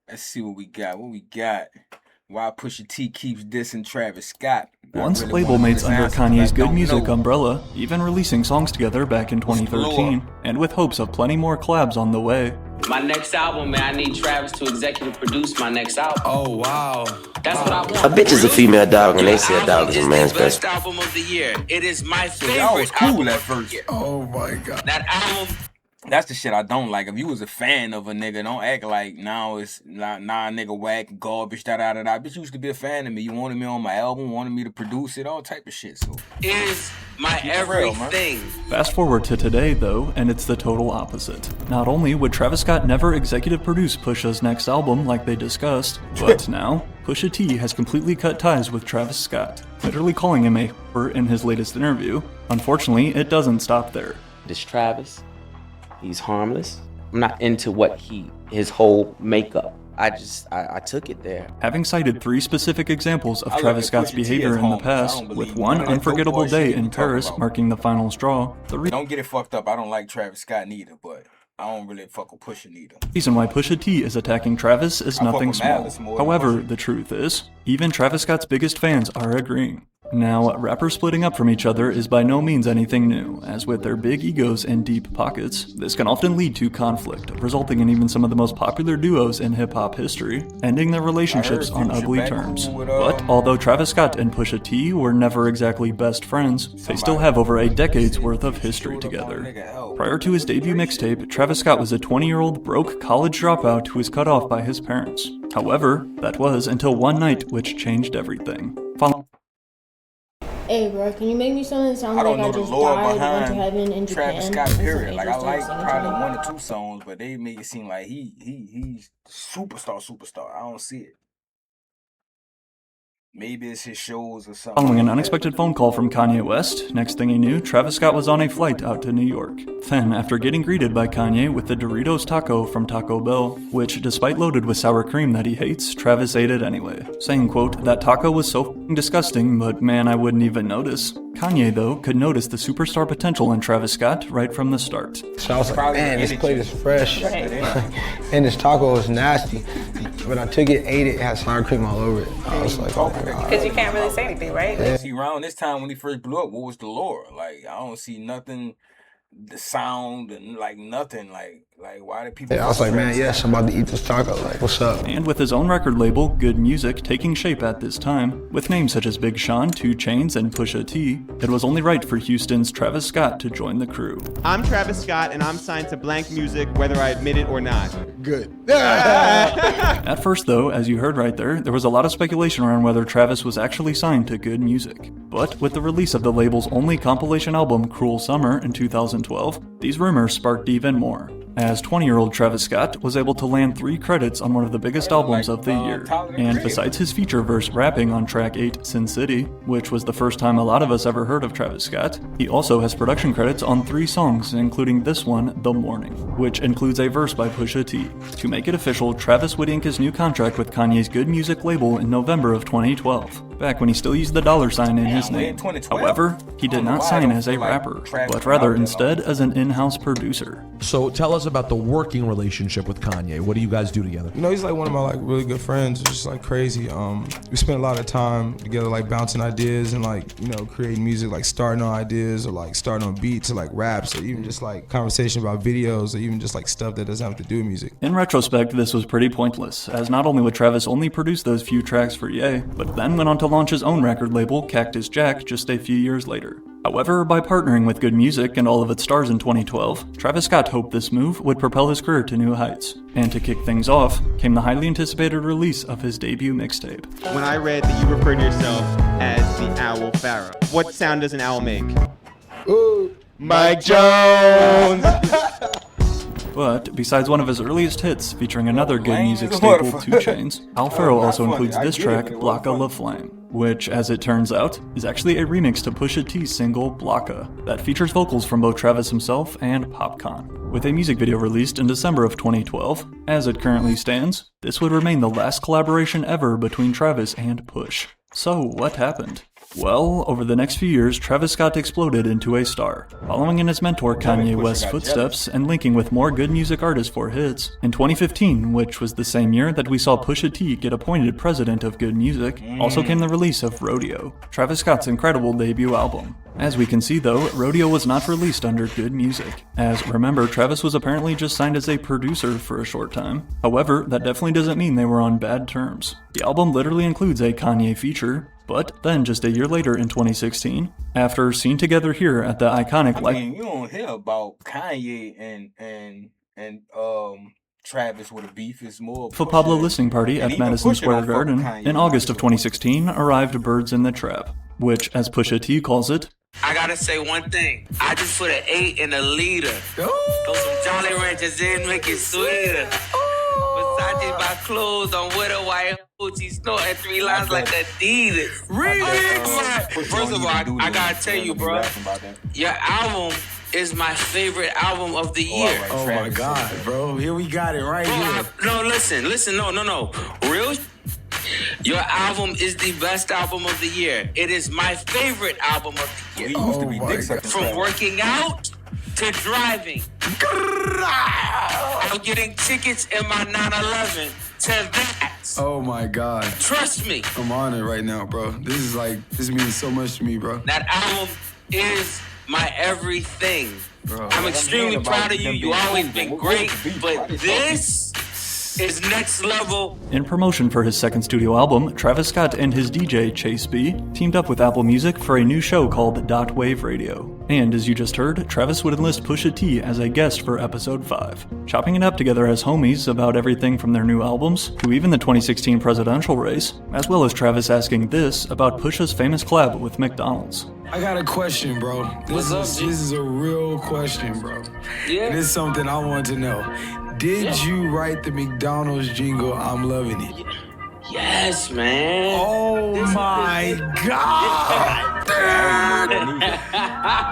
Let's see what we got. What we got? Why Pusha T keeps dissing Travis Scott. Once label mates under Kanye's Good Music umbrella, even releasing songs together back in 2013, and with hopes of plenty more collabs on the way. My next album, man, I need Travis to executive produce my next album. Oh, wow. That's what I want. A bitch is a female dog, and they say a dog is a man's best friend. Album of the year. It is my favorite. Y'all was cool at first. Oh my god. That album. That's the shit I don't like. If you was a fan of a nigga, don't act like now it's nah nigga whack, garbage, da da da da. Bitch used to be a fan of me. You wanted me on my album, wanted me to produce it, all type of shit. So is my everything. Fast forward to today though, and it's the total opposite. Not only would Travis Scott never executive produce Pusha's next album like they discussed, but now Pusha T has completely cut ties with Travis Scott, literally calling him a whore in his latest interview. Unfortunately, it doesn't stop there. This Travis, he's harmless. I'm not into his whole makeup. I took it there. Having cited 3 specific examples of Travis Scott's behavior in the past, with one unforgettable day in Paris marking the final straw, don't get it fucked up. I don't like Travis Scott neither, but I don't really fuck with Pusha neither. The reason why Pusha T is attacking Travis is nothing small. However, the truth is, even Travis Scott's biggest fans are agreeing. Now, rappers splitting up from each other is by no means anything new, as with their big egos and deep pockets, this can often lead to conflict, resulting in even some of the most popular duos in hip-hop history, ending their relationships on ugly terms. But although Travis Scott and Pusha T were never exactly best friends, they still have over a decade's worth of history together. Prior to his debut mixtape, Travis Scott was a 20-year-old broke college dropout who was cut off by his parents. However, that was until one night which changed everything. Hey bro, can you make me something that sounds like I just died, went to heaven in Japan? Travis Scott, period. Like I like probably 1 or 2 songs, but they make it seem like he's superstar. I don't see it. Maybe it's his shows or something. Following an unexpected phone call from Kanye West, next thing he knew, Travis Scott was on a flight out to New York. Then, after getting greeted by Kanye with the Doritos taco from Taco Bell, which, despite loaded with sour cream that he hates, Travis ate it anyway, saying, quote, "That taco was so f***ing disgusting, but man, I wouldn't even notice." Kanye, though, could notice the superstar potential in Travis Scott right from the start. So I was like, man, this plate is fresh, and this taco is nasty. But I took it, ate it, it had sour cream all over it. I was like, oh my God. Because you can't really say anything, right? Yeah. See, around this time when he first blew up, what was the lore? Like, I don't see nothing, the sound, and like nothing, like why did people... Yeah, I was like, man, yes, I'm about to eat this taco, like, what's up? And with his own record label, Good Music, taking shape at this time, with names such as Big Sean, 2 Chainz, and Pusha T, it was only right for Houston's Travis Scott to join the crew. I'm Travis Scott, and I'm signed to Blank Music, whether I admit it or not. Good. At first, though, as you heard right there was a lot of speculation around whether Travis was actually signed to Good Music. But with the release of the label's only compilation album, Cruel Summer, in 2012, these rumors sparked even more, as 20-year-old Travis Scott was able to land 3 credits on one of the biggest albums of the year. And besides his feature verse rapping on track 8, Sin City, which was the first time a lot of us ever heard of Travis Scott, he also has production credits on 3 songs, including this one, The Morning, which includes a verse by Pusha T. To make it official, Travis would ink his new contract with Kanye's Good Music label in November of 2012, back when he still used the $sign in his name. However, he did not sign as a rapper, but rather instead as an in-house producer. So tell us about the working relationship with Kanye. What do you guys do together? You know, he's like one of my like really good friends. It's just like crazy. We spend a lot of time together, like bouncing ideas and like, you know, creating music, like starting on ideas or like starting on beats or like raps or even just like conversation about videos or even just like stuff that doesn't have to do with music. In retrospect, this was pretty pointless, as not only would Travis only produce those few tracks for Ye, but then went on to launch his own record label, Cactus Jack, just a few years later. However, by partnering with Good Music and all of its stars in 2012, Travis Scott hoped this move would propel his career to new heights. And to kick things off, came the highly anticipated release of his debut mixtape. When I read that you refer to yourself as the Owl Pharaoh, what sound does an owl make? Ooh. Mike Jones! But, besides one of his earliest hits featuring another Good Music staple, 2 Chainz, Al Pharaoh also includes this track, Blocka La Flame, which, as it turns out, is actually a remix to Pusha T's single, Blocka, that features vocals from both Travis himself and Popcaan. With a music video released in December of 2012, as it currently stands, this would remain the last collaboration ever between Travis and Push. So, what happened? Well, over the next few years, Travis Scott exploded into a star, following in his mentor Kanye West's footsteps and linking with more good music artists for hits. In 2015, which was the same year that we saw Pusha T get appointed president of Good Music, also came the release of Rodeo, Travis Scott's incredible debut album. As we can see though, Rodeo was not released under Good Music, as remember, Travis was apparently just signed as a producer for a short time. However, that definitely doesn't mean they were on bad terms. The album literally includes a Kanye feature, but then just a year later in 2016, after Seen Together Here at the iconic you don't hear about Kanye and Travis with a beef. Is more for Pablo listening party at Madison Square Garden in August of 2016 arrived Birds in the Trap, which, as Pusha T calls it, I gotta say one thing. I just put an 8 in a liter. Throw some Jolly Ranchers in, make it sweeter. Versace buy clothes on with a white Gucci snorting 3 lines like Adidas. Remix! First of all, I gotta tell you, bro, your album is my favorite album of the year. Oh my God, bro. Here we got it right here. No, listen. No. Real. Your album is the best album of the year. It is my favorite album of the year. From working out to driving. I'm getting tickets in my 911 to that. Oh my God. Trust me. I'm on it right now, bro. This means so much to me, bro. That album is my everything. Bro, I'm extremely proud of you. You always been great, but this is next level. In promotion for his second studio album, Travis Scott and his DJ, Chase B, teamed up with Apple Music for a new show called Wave Radio. And as you just heard, Travis would enlist Pusha T as a guest for episode 5, chopping it up together as homies about everything from their new albums to even the 2016 presidential race, as well as Travis asking this about Pusha's famous collab with McDonald's. I got a question, bro. This is a real question, bro. Yeah. This is something I want to know. Did you write the McDonald's jingle, I'm loving it? Yes, man. Oh my God.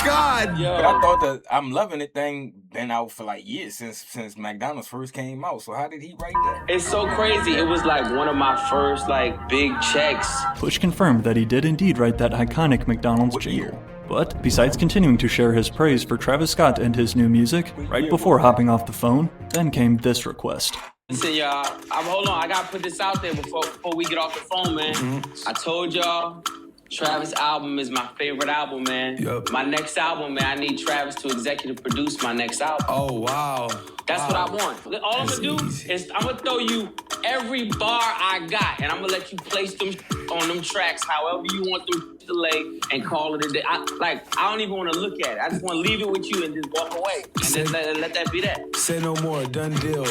God. Yo. But I thought the I'm loving it thing been out for like years since McDonald's first came out. So how did he write that? It's so crazy. It was like one of my first like big checks. Push confirmed that he did indeed write that iconic McDonald's jingle. But besides continuing to share his praise for Travis Scott and his new music, right before hopping off the phone, then came this request. Listen, y'all, hold on. I gotta put this out there before we get off the phone, man. I told y'all, Travis' album is my favorite album, man. Yep. My next album, man, I need Travis to executive produce my next album. Oh, wow. That's what I want. All I'm gonna do is I'm gonna throw you every bar I got, and I'm gonna let you place them on them tracks however you want them to lay and call it a day. I don't even want to look at it. I just want to leave it with you and just walk away. And just let that be that. Say no more. Done deal.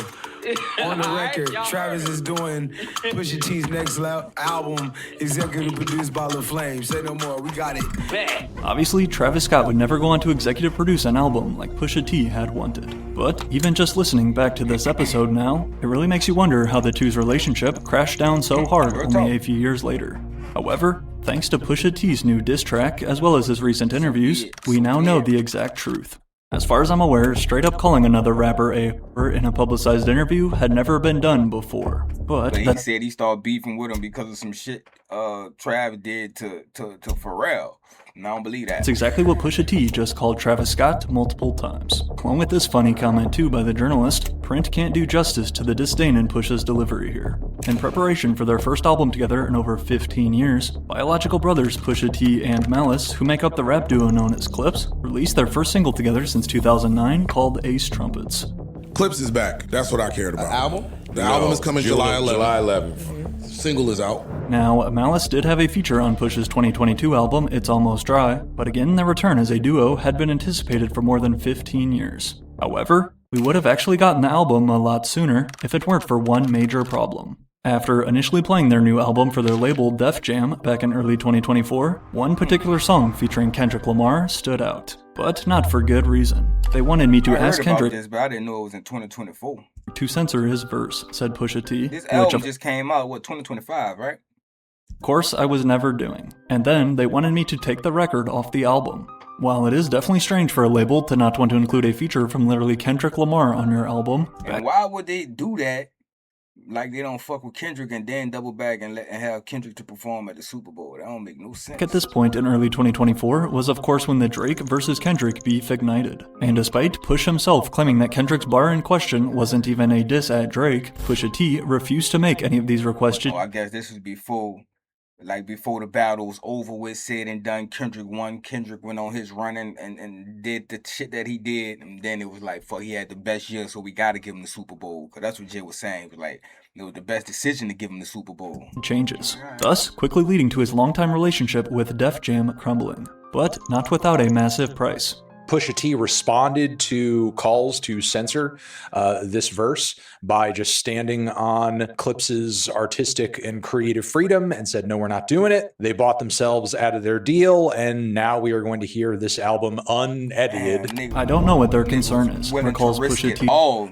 On the record, Travis is doing Pusha T's next album, executive produced by LaFlame. Say no more. We got it. Bad. Obviously, Travis Scott would never go on to executive produce an album like Pusha T had wanted. But even just listening back to this episode now, it really makes you wonder how the two's relationship crashed down so hard only a few years later. However, thanks to Pusha T's new diss track, as well as his recent interviews, we now know the exact truth. As far as I'm aware, straight up calling another rapper a in a publicized interview had never been done before. But he said he started beefing with him because of some shit Trav did to Pharrell. And I don't believe that. That's exactly what Pusha T just called Travis Scott multiple times. Along with this funny comment too by the journalist, print can't do justice to the disdain in Pusha's delivery here. In preparation for their first album together in over 15 years, biological brothers Pusha T and Malice, who make up the rap duo known as Clips, released their first single together since 2009 called Ace Trumpets. Clips is back. That's what I cared about. Album? The album is coming July 11th. July 11th. Single is out. Now, Malice did have a feature on Push's 2022 album, It's Almost Dry, but again, their return as a duo had been anticipated for more than 15 years. However, we would have actually gotten the album a lot sooner if it weren't for one major problem. After initially playing their new album for their label Def Jam back in early 2024, one particular song featuring Kendrick Lamar stood out. But not for good reason. They wanted me to ask Kendrick this, but I didn't know it was in 2024. To censor his verse, said Pusha T. This album just came out, 2025, right? Of course, I was never doing. And then they wanted me to take the record off the album. While it is definitely strange for a label to not want to include a feature from literally Kendrick Lamar on your album. And why would they do that? like they don't fuck with Kendrick and then double back and have Kendrick to perform at the Super Bowl. That don't make no sense. At this point in early 2024 was of course when the Drake versus Kendrick beef ignited. And despite Push himself claiming that Kendrick's bar in question wasn't even a diss at Drake, Pusha T refused to make any of these requested. I guess this was before the battle was over with, said and done. Kendrick won. Kendrick went on his run and did the shit that he did. And then it was like, fuck, he had the best year, so we got to give him the Super Bowl. Because that's what Jay was saying. It was like, it was the best decision to give him the Super Bowl. Changes, thus quickly leading to his longtime relationship with Def Jam crumbling. But not without a massive price. Pusha T responded to calls to censor this verse by just standing on Clips's artistic and creative freedom and said, no, we're not doing it. They bought themselves out of their deal, and now we are going to hear this album unedited. I don't know what their concern is, recalls Pusha T. All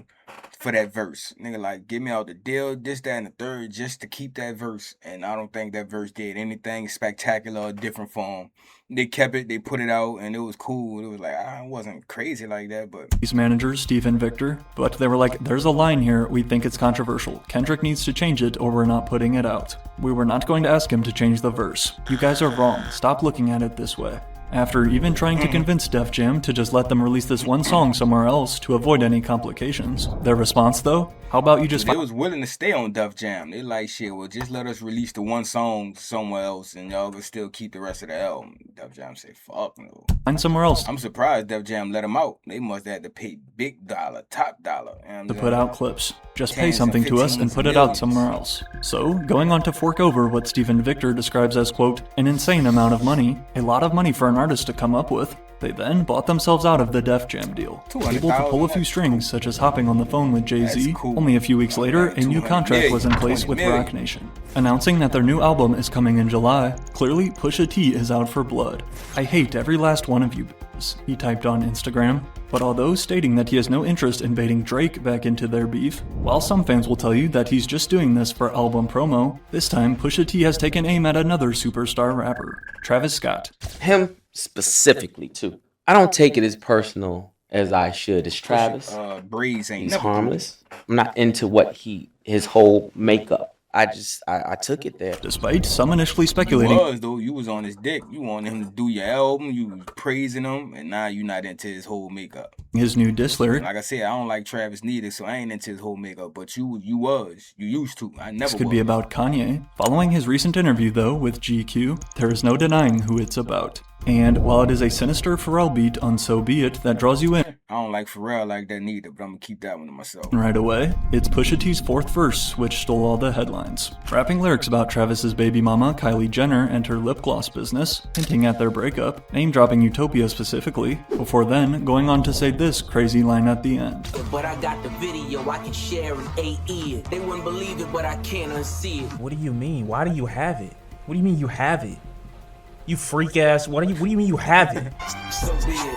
for that verse. Nigga, like, give me out the deal, this, that, and the third, just to keep that verse. And I don't think that verse did anything spectacular or different for him. They kept it, they put it out, and it was cool. It was like, I wasn't crazy like that, but... These managers, Steve and Victor, but they were like, there's a line here, we think it's controversial. Kendrick needs to change it or we're not putting it out. We were not going to ask him to change the verse. You guys are wrong, stop looking at it this way. After even trying to convince Def Jam to just let them release this one song somewhere else to avoid any complications. Their response though? How about you just... They was willing to stay on Def Jam. They like, shit, well, just let us release the one song somewhere else and y'all can still keep the rest of the album. Def Jam said, fuck no. Find somewhere else. I'm surprised Def Jam let them out. They must have had to pay big dollar, top dollar. To put out clips. Just pay something to us and put it out somewhere else. So, going on to fork over what Steve and Victor describes as, quote, an insane amount of money, a lot of money for an artist to come up with, they then bought themselves out of the Def Jam deal, able to pull a few strings such as hopping on the phone with Jay-Z. Cool. Only a few weeks later, a new contract was in place with Roc Nation, announcing that their new album is coming in July. Clearly, Pusha T is out for blood. I hate every last one of you, he typed on Instagram. But although stating that he has no interest in baiting Drake back into their beef, while some fans will tell you that he's just doing this for album promo, this time Pusha T has taken aim at another superstar rapper, Travis Scott. Him specifically too. I don't take it as personal as I should. It's Travis. Breeze ain't He's harmless. I'm not into his whole makeup. I took it there. Despite some initially speculating, you was on his dick. You wanted him to do your album. You was praising him, and now you not into his whole makeup. His new diss lyric. Like I said, I don't like Travis neither, so I ain't into his whole makeup. But you used to. I never. This could be about Kanye. Following his recent interview, though, with GQ, there is no denying who it's about. And while it is a sinister Pharrell beat on So Be It that draws you in, I don't like Pharrell like that neither, but I'm gonna keep that one to myself. Right away, it's Pusha T's fourth verse which stole all the headlines. Rapping lyrics about Travis's baby mama, Kylie Jenner, and her lip gloss business, hinting at their breakup, name-dropping Utopia specifically, before then going on to say this crazy line at the end. But I got the video I can share in 8 years. They wouldn't believe it, but I can't unsee it. What do you mean? Why do you have it? What do you mean you have it? You freak ass, what do you mean you have it?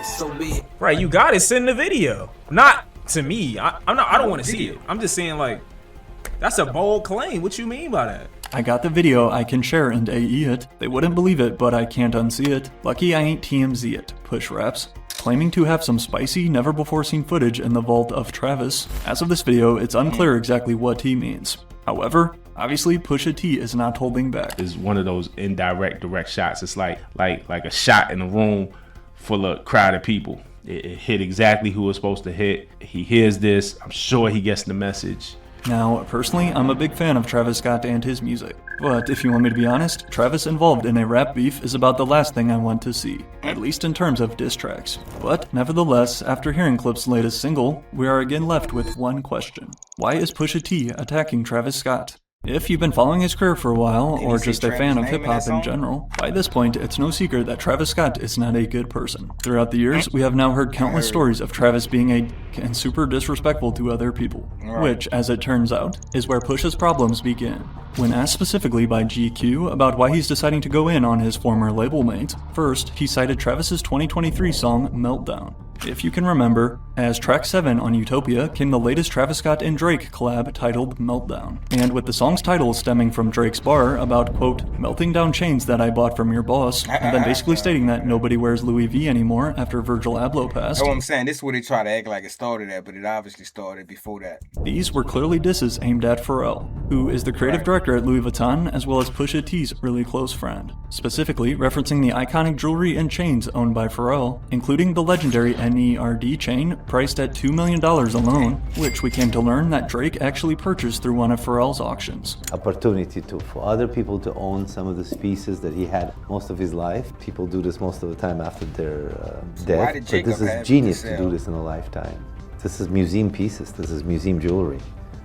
So be it. Right, you got it, send the video. Not to me, I don't want to see it. I'm just saying, like, that's a bold claim. What you mean by that? I got the video, I can share and AE it. They wouldn't believe it, but I can't unsee it. Lucky I ain't TMZ it, Push raps. Claiming to have some spicy, never-before-seen footage in the vault of Travis. As of this video, it's unclear exactly what he means. However, obviously Pusha T is not holding back. It's one of those indirect, direct shots. It's like a shot in a room full of crowded people. It hit exactly who it was supposed to hit. He hears this, I'm sure he gets the message. Now, personally, I'm a big fan of Travis Scott and his music. But if you want me to be honest, Travis involved in a rap beef is about the last thing I want to see, at least in terms of diss tracks. But nevertheless, after hearing Clip's latest single, we are again left with one question. Why is Pusha T attacking Travis Scott? If you've been following his career for a while, or just a fan of hip-hop in general, by this point, it's no secret that Travis Scott is not a good person. Throughout the years, we have now heard countless stories of Travis being and super disrespectful to other people, which, as it turns out, is where Pusha's problems begin. When asked specifically by GQ about why he's deciding to go in on his former label mate, first, he cited Travis's 2023 song, Meltdown. If you can remember, as track 7 on Utopia came the latest Travis Scott and Drake collab titled Meltdown. And with the song's title stemming from Drake's bar about, quote, melting down chains that I bought from your boss, and then basically stating that nobody wears Louis V anymore after Virgil Abloh passed. That's what I'm saying. This is where they try to act like it started at, but it obviously started before that. These were clearly disses aimed at Pharrell, who is the creative director at Louis Vuitton as well as Pusha T's really close friend, specifically referencing the iconic jewelry and chains owned by Pharrell, including the legendary NERD chain priced at $2 million alone, which we came to learn that Drake actually purchased through one of Pharrell's auctions. Opportunity for other people to own some of these pieces that he had most of his life. People do this most of the time after their death, but this is genius to do this in a lifetime. This is museum pieces, this is museum jewelry.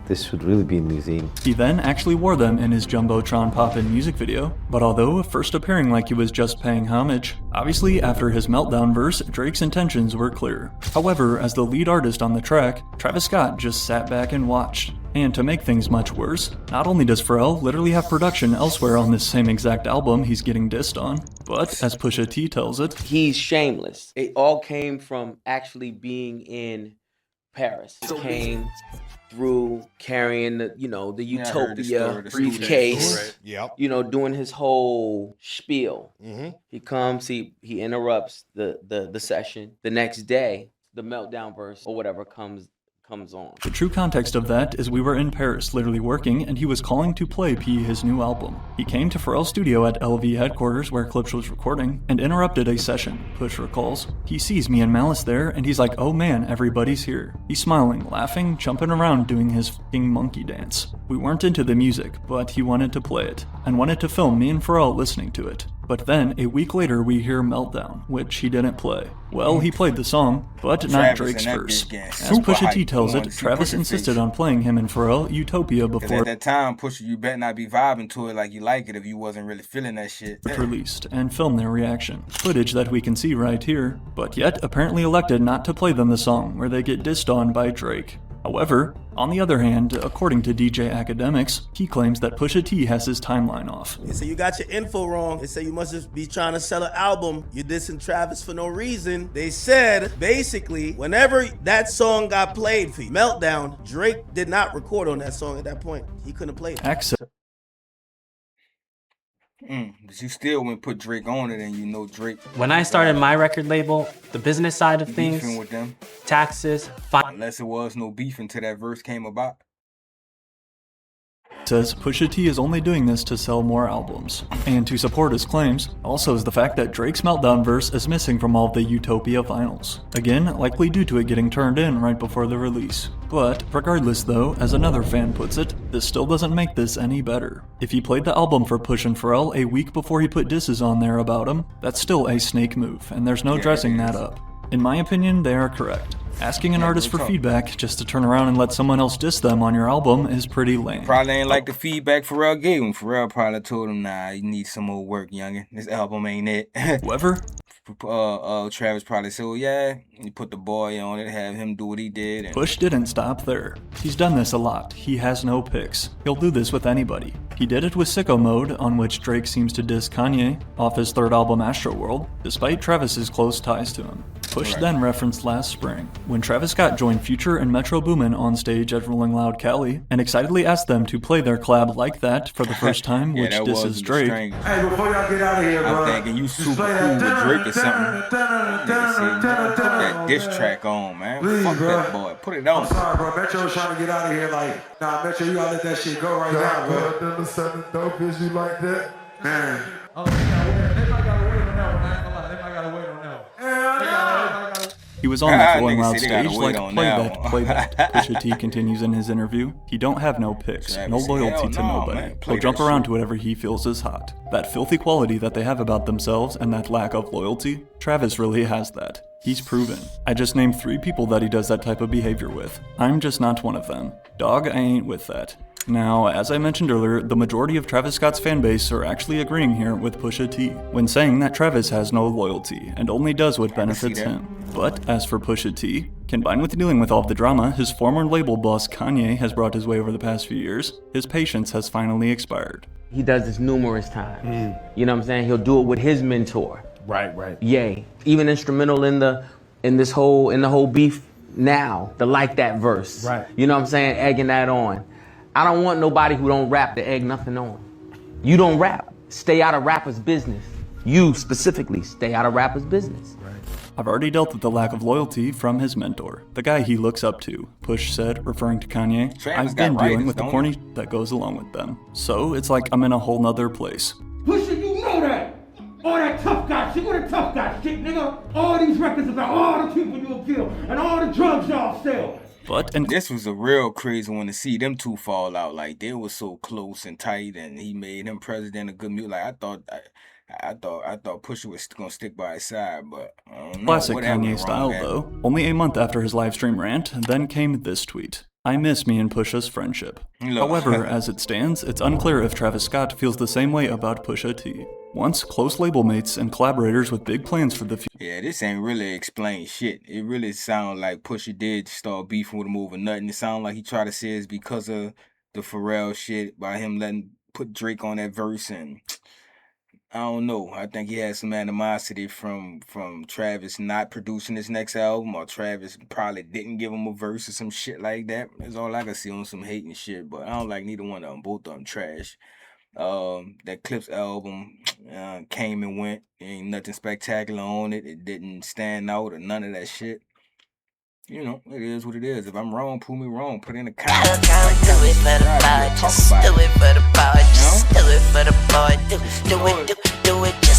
This should really be in a museum. He then actually wore them in his Jumbotron Poppin' music video, but although first appearing like he was just paying homage, obviously after his Meltdown verse, Drake's intentions were clear. However, as the lead artist on the track, Travis Scott just sat back and watched. And to make things much worse, not only does Pharrell literally have production elsewhere on this same exact album he's getting dissed on, but as Pusha T tells it, he's shameless. It all came from actually being in Paris. It came through carrying the Utopia briefcase, doing his whole spiel. He comes, he interrupts the session. The next day, the Meltdown verse or whatever comes on. The true context of that is we were in Paris literally working and he was calling to play P his new album. He came to Pharrell's studio at LV headquarters where Clips was recording and interrupted a session, Push recalls. He sees me and Malice there and he's like, oh man, everybody's here. He's smiling, laughing, jumping around doing his f***ing monkey dance. We weren't into the music, but he wanted to play it and wanted to film me and Pharrell listening to it. But then, a week later, we hear Meltdown, which he didn't play. Well, he played the song, but not Drake's verse. As Pusha T tells it, Travis insisted on playing him and Pharrell Utopia before at that time, Pusha, you better not be vibing to it like you like it if you wasn't really feeling that shit. Released, and filmed their reaction. Footage that we can see right here, but yet apparently elected not to play them the song, where they get dissed on by Drake. However, on the other hand, according to DJ Academics, he claims that Pusha T has his timeline off. They say you got your info wrong. They say you must just be trying to sell an album. You're dissing Travis for no reason. They said, basically, whenever that song got played for you, Meltdown, Drake did not record on that song at that point. He couldn't play it. But you still wouldn't put Drake on it and you know Drake. When I started my record label, the business side of things, beefing with them. Taxes, unless it was no beef until that verse came about. Says Pusha T is only doing this to sell more albums. And to support his claims, also is the fact that Drake's Meltdown verse is missing from all of the Utopia vinyls. Again, likely due to it getting turned in right before the release. But regardless though, as another fan puts it, this still doesn't make this any better. If he played the album for Push and Pharrell a week before he put disses on there about him, that's still a snake move, and there's no dressing that up. In my opinion, they are correct. Asking an artist for feedback just to turn around and let someone else diss them on your album is pretty lame. Probably ain't like the feedback Pharrell gave him. Pharrell probably told him, nah, you need some more work, youngin'. This album ain't it. Whoever? Travis probably said, well, yeah, you put the boy on it, have him do what he did. And Push didn't stop there. He's done this a lot. He has no picks. He'll do this with anybody. He did it with Sicko Mode, on which Drake seems to diss Kanye off his third album Astroworld, despite Travis's close ties to him. Push then referenced last spring, when Travis Scott joined Future and Metro Boomin on stage at Rolling Loud Cali, and excitedly asked them to play their collab Like That for the first time, which disses Drake. Hey, before y'all get out of here, bro. I'm thinking you super cool with Drake or something. Nigga said, man, put that diss track on, man. Please, fuck bro. that boy. Put it on. I'm sorry, bro. Metro's trying to get out of here. Like, nah, Metro, you gotta let that shit go right now, bro. Them the seven dope is you like that? Man. Oh, they might gotta wait on that one. I ain't gonna lie. They might gotta wait on that one. He was on that Rolling Loud stage like, play that. Pusha T continues in his interview. He don't have no picks, no loyalty to nobody. He'll jump around to whatever he feels is hot. That filthy quality that they have about themselves and that lack of loyalty, Travis really has that. He's proven. I just named 3 people that he does that type of behavior with. I'm just not one of them. Dog, I ain't with that. Now, as I mentioned earlier, the majority of Travis Scott's fanbase are actually agreeing here with Pusha T, when saying that Travis has no loyalty and only does what benefits him. But as for Pusha T, combined with dealing with all of the drama his former label boss Kanye has brought his way over the past few years, his patience has finally expired. He does this numerous times. You know what I'm saying? He'll do it with his mentor. Right. Yay. Even instrumental in the in the whole beef now to like that verse. Right. You know what I'm saying? Egging that on. I don't want nobody who don't rap to egg nothing on. You don't rap. Stay out of rappers' business. You specifically stay out of rappers' business. I've already dealt with the lack of loyalty from his mentor, the guy he looks up to, Push said, referring to Kanye. Travis I've been got dealing writers, with the don't corny that goes along with them. So it's like I'm in a whole nother place. Pusha, you know that. All that tough guy shit. What a tough guy shit, nigga. All these records about all the people you'll kill and all the drugs y'all sell. And this was a real crazy one to see them two fall out. Like they were so close and tight, and he made him president of good music. Like I thought Pusha was gonna stick by his side, but I don't know. Classic Whatever Kanye wrong style, at. though. Only a month after his livestream rant, then came this tweet. I miss me and Pusha's friendship. Look. However, as it stands, it's unclear if Travis Scott feels the same way about Pusha T. Once close label mates and collaborators with big plans for the future. Yeah, this ain't really explain shit. It really sound like Pusha did start beefing with him over nothing. It sound like he tried to say it's because of the Pharrell shit by him put Drake on that verse, and I don't know. I think he had some animosity from Travis not producing his next album, or Travis probably didn't give him a verse or some shit like that. That's all I can see on some hating shit, but I don't like neither one of them. Both of them trash. That Clips album came and went. Ain't nothing spectacular on it. It didn't stand out or none of that shit. You know, it is what it is. If I'm wrong, prove me wrong. Put in the comments. Do it for the boy, just do it for the boy, just do it for the boy, do it, do it, just